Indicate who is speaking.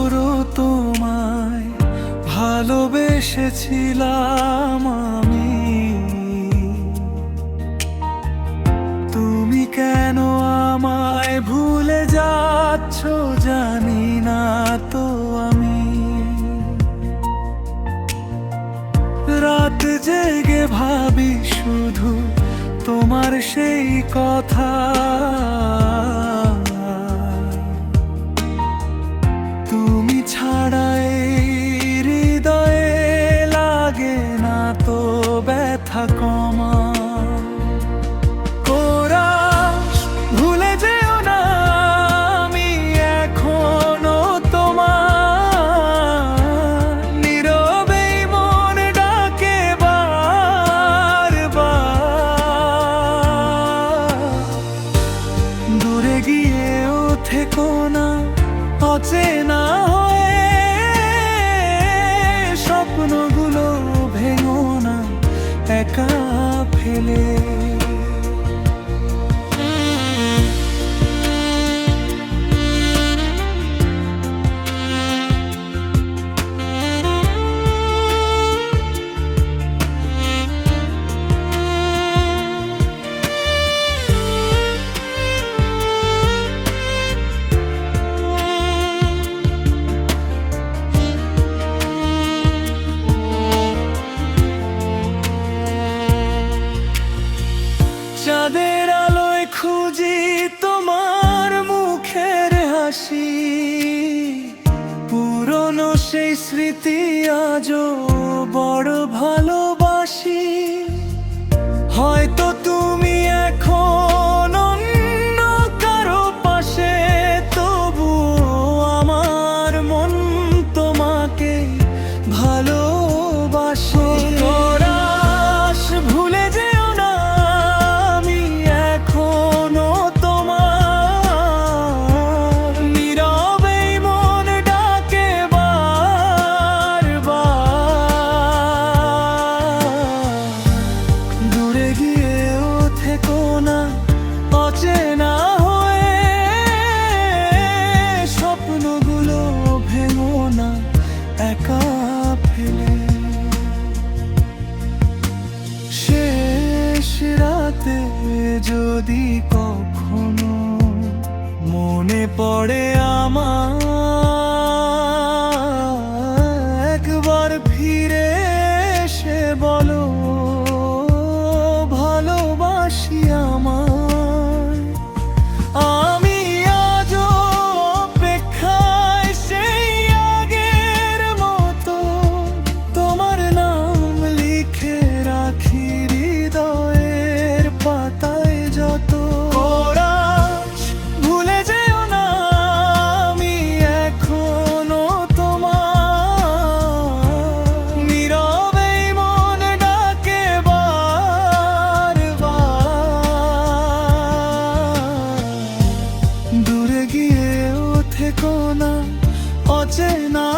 Speaker 1: বছরও তোমায় ভালোবেসেছিলাম আমি। তুমি কেন আমায় ভুলে যাচ্ছ জানি না তো আমি। রাত জেগে ভাবি শুধু তোমার সেই কথা। তুমি ছাড়া এই হৃদয়ে লাগে না তো ব্যথা কমা। কোরাস ভুলে যেও না আমি এখনো তোমার। নীরবেই মন ডাকে বারবার। দূরে গিয়েও থেকো না অচেনা হয়ে। স্বপ্নগুলো ভেঙো না একা ফেলে। চাঁদের আলোয় খুঁজি তোমার মুখের হাসি। পুরনো সেই স্মৃতি আজও বড় ভালোবাসি। হয়তো তুমি এখন অন্য কারো পাশে, তবুও আমার মন তোমাকে ভালোবাসে। কোরাস ভুলে যেও না আমি এখনো তোমার। নীরবেই মন ডাকে বারবার। দূরে গিয়েও থেকো না অচেনা হয়ে। স্বপ্নগুলো ভেঙো না একা ফেলে। শেষ রাতে যদি কখনো মনে পড়ে আমার, একবার ফিরে এসে বলো ভালোবাসি আমায়। আমি আজও অপেক্ষায় সেই আগের মতো। তোমার নাম লিখে রাখি হৃদয়ের পাতায় যত। কোরাস ভুলে যেও না আমি এখনো তোমার। নীরবেই মন ডাকে বারবার। দূরে গিয়েও থেকো না অচেনা।